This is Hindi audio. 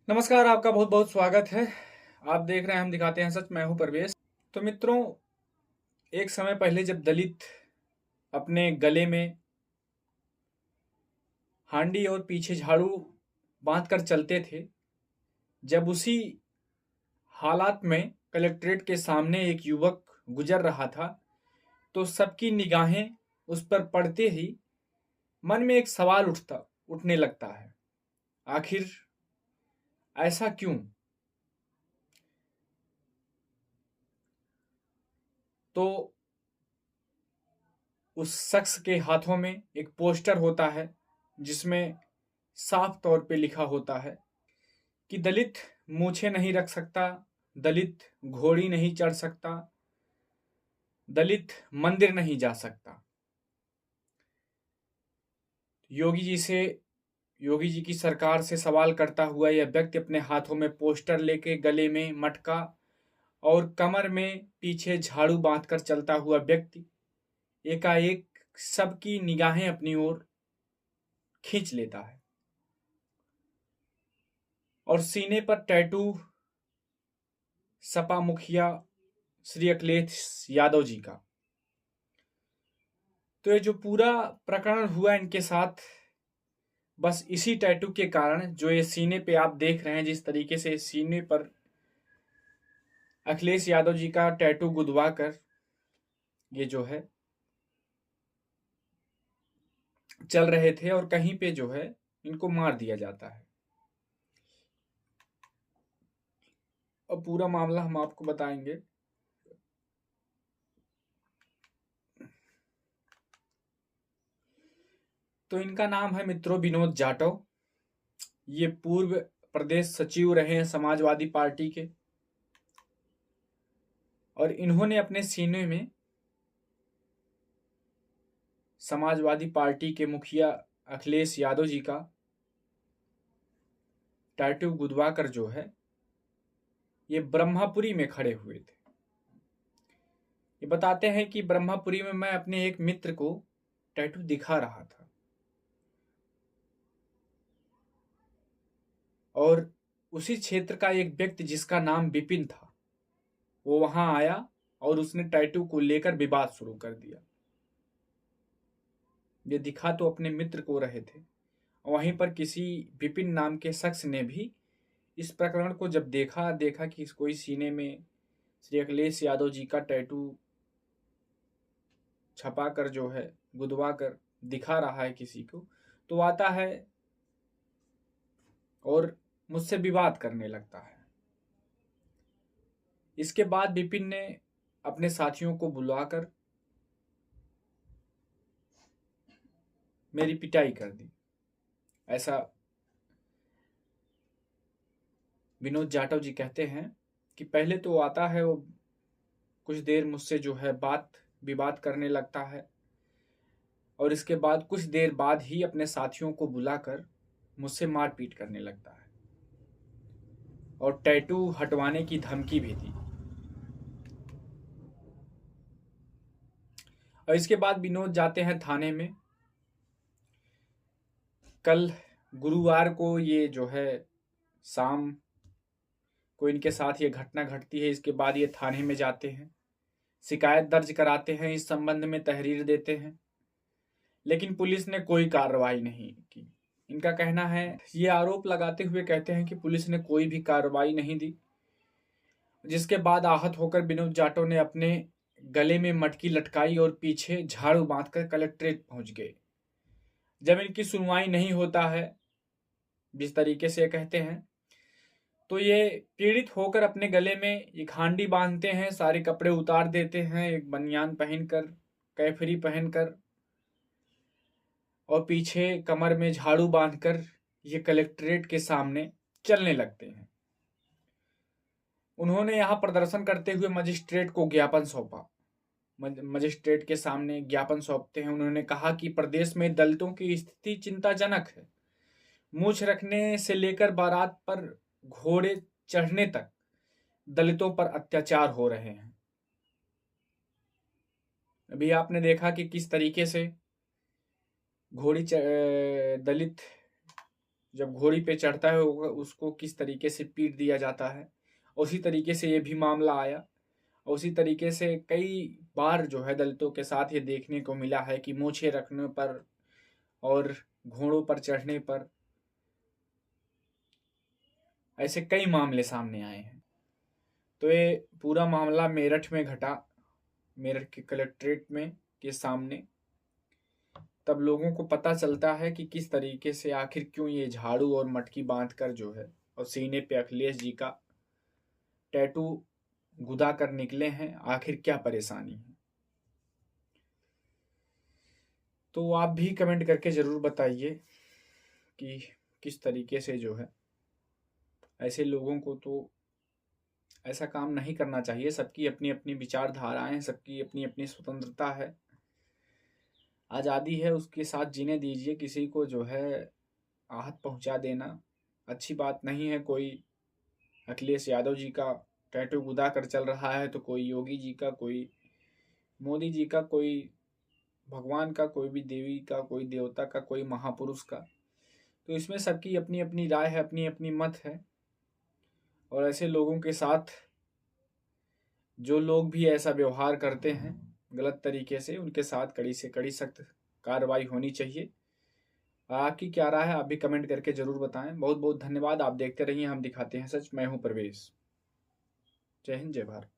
नमस्कार, आपका बहुत बहुत स्वागत है। आप देख रहे हैं हम दिखाते हैं सच। मैं हूं परवेश। तो मित्रों, एक समय पहले जब दलित अपने गले में हांडी और पीछे झाड़ू बांध कर चलते थे, जब उसी हालात में कलेक्ट्रेट के सामने एक युवक गुजर रहा था, तो सबकी निगाहें उस पर पड़ते ही मन में एक सवाल उठने लगता है। आखिर ऐसा क्यों? तो उस शख्स के हाथों में एक पोस्टर होता है, जिसमें साफ तौर पे लिखा होता है कि दलित मूछें नहीं रख सकता, दलित घोड़ी नहीं चढ़ सकता, दलित मंदिर नहीं जा सकता। योगी जी से योगी जी की सरकार से सवाल करता हुआ यह व्यक्ति अपने हाथों में पोस्टर लेके, गले में मटका और कमर में पीछे झाड़ू बांधकर चलता हुआ व्यक्ति एकाएक सबकी निगाहें अपनी ओर खींच लेता है और सीने पर टैटू सपा मुखिया श्री अखिलेश यादव जी का। तो ये जो पूरा प्रकरण हुआ इनके साथ, बस इसी टैटू के कारण, जो ये सीने पे आप देख रहे हैं, जिस तरीके से सीने पर अखिलेश यादव जी का टैटू गुदवा कर ये जो है चल रहे थे, और कहीं पे जो है इनको मार दिया जाता है। और पूरा मामला हम आपको बताएंगे। तो इनका नाम है मित्रों विनोद जाटव। ये पूर्व प्रदेश सचिव रहे हैं समाजवादी पार्टी के, और इन्होंने अपने सीने में समाजवादी पार्टी के मुखिया अखिलेश यादव जी का टैटू गुदवा कर जो है ये ब्रह्मापुरी में खड़े हुए थे। ये बताते हैं कि ब्रह्मापुरी में मैं अपने एक मित्र को टैटू दिखा रहा था, और उसी क्षेत्र का एक व्यक्ति जिसका नाम विपिन था, वो वहां आया और उसने टैटू को लेकर विवाद शुरू कर दिया। ये दिखा तो अपने मित्र को रहे थे, वहीं पर किसी विपिन नाम के शख्स ने भी इस प्रकरण को जब देखा कि कोई सीने में श्री अखिलेश यादव जी का टैटू छपा कर जो है गुदवा कर दिखा रहा है किसी को, तो आता है और मुझसे विवाद करने लगता है। इसके बाद विपिन ने अपने साथियों को बुलाकर मेरी पिटाई कर दी। ऐसा विनोद जाटव जी कहते हैं कि पहले तो आता है, वो कुछ देर मुझसे जो है बात विवाद करने लगता है, और इसके बाद कुछ देर बाद ही अपने साथियों को बुलाकर मुझसे मारपीट करने लगता है और टैटू हटवाने की धमकी भी दी। और इसके बाद विनोद जाते हैं थाने में। कल गुरुवार को ये जो है शाम को इनके साथ ये घटना घटती है। इसके बाद ये थाने में जाते हैं, शिकायत दर्ज कराते हैं, इस संबंध में तहरीर देते हैं, लेकिन पुलिस ने कोई कार्रवाई नहीं की। इनका कहना है, ये आरोप लगाते हुए कहते हैं कि पुलिस ने कोई भी कार्रवाई नहीं दी। जिसके बाद आहत होकर विनोद जाटव ने अपने गले में मटकी लटकाई और पीछे झाड़ू बांधकर कलेक्ट्रेट पहुंच गए। जब इनकी सुनवाई नहीं होता है, जिस तरीके से कहते हैं, तो ये पीड़ित होकर अपने गले में एक हांडी बांधते हैं, सारे कपड़े उतार देते हैं, एक बनियान पहनकर, कैफरी पहनकर, और पीछे कमर में झाड़ू बांधकर ये कलेक्ट्रेट के सामने चलने लगते हैं। उन्होंने यहां प्रदर्शन करते हुए मजिस्ट्रेट को ज्ञापन सौंपा। मजिस्ट्रेट के सामने ज्ञापन सौंपते हैं। उन्होंने कहा कि प्रदेश में दलितों की स्थिति चिंताजनक है। मूछ रखने से लेकर बारात पर घोड़े चढ़ने तक दलितों पर अत्याचार हो रहे हैं। अभी आपने देखा कि किस तरीके से दलित जब घोड़ी पे चढ़ता है उसको किस तरीके से पीट दिया जाता है। उसी तरीके से ये भी मामला आया। उसी तरीके से कई बार जो है दलितों के साथ ये देखने को मिला है कि मूछें रखने पर और घोड़ों पर चढ़ने पर ऐसे कई मामले सामने आए हैं। तो ये पूरा मामला मेरठ में घटा, मेरठ के कलेक्ट्रेट में के सामने। तब लोगों को पता चलता है कि किस तरीके से आखिर क्यों ये झाड़ू और मटकी बांध कर जो है और सीने पे अखिलेश जी का टैटू गुदा कर निकले हैं, आखिर क्या परेशानी है। तो आप भी कमेंट करके ज़रूर बताइए कि किस तरीके से जो है ऐसे लोगों को तो ऐसा काम नहीं करना चाहिए। सबकी अपनी अपनी विचारधाराएं, सबकी अपनी अपनी स्वतंत्रता है, आज़ादी है, उसके साथ जीने दीजिए। किसी को जो है आहत पहुंचा देना अच्छी बात नहीं है। कोई अखिलेश यादव जी का टैटू गुदा कर चल रहा है तो कोई योगी जी का, कोई मोदी जी का, कोई भगवान का, कोई भी देवी का, कोई देवता का, कोई महापुरुष का। तो इसमें सबकी अपनी अपनी राय है, अपनी अपनी मत है। और ऐसे लोगों के साथ जो लोग भी ऐसा व्यवहार करते हैं गलत तरीके से, उनके साथ कड़ी से कड़ी सख्त कार्रवाई होनी चाहिए। आपकी क्या राय है आप भी कमेंट करके जरूर बताएं। बहुत बहुत धन्यवाद। आप देखते रहिए हम दिखाते हैं सच। मैं हूं परवेश। जय हिंद, जय भारत।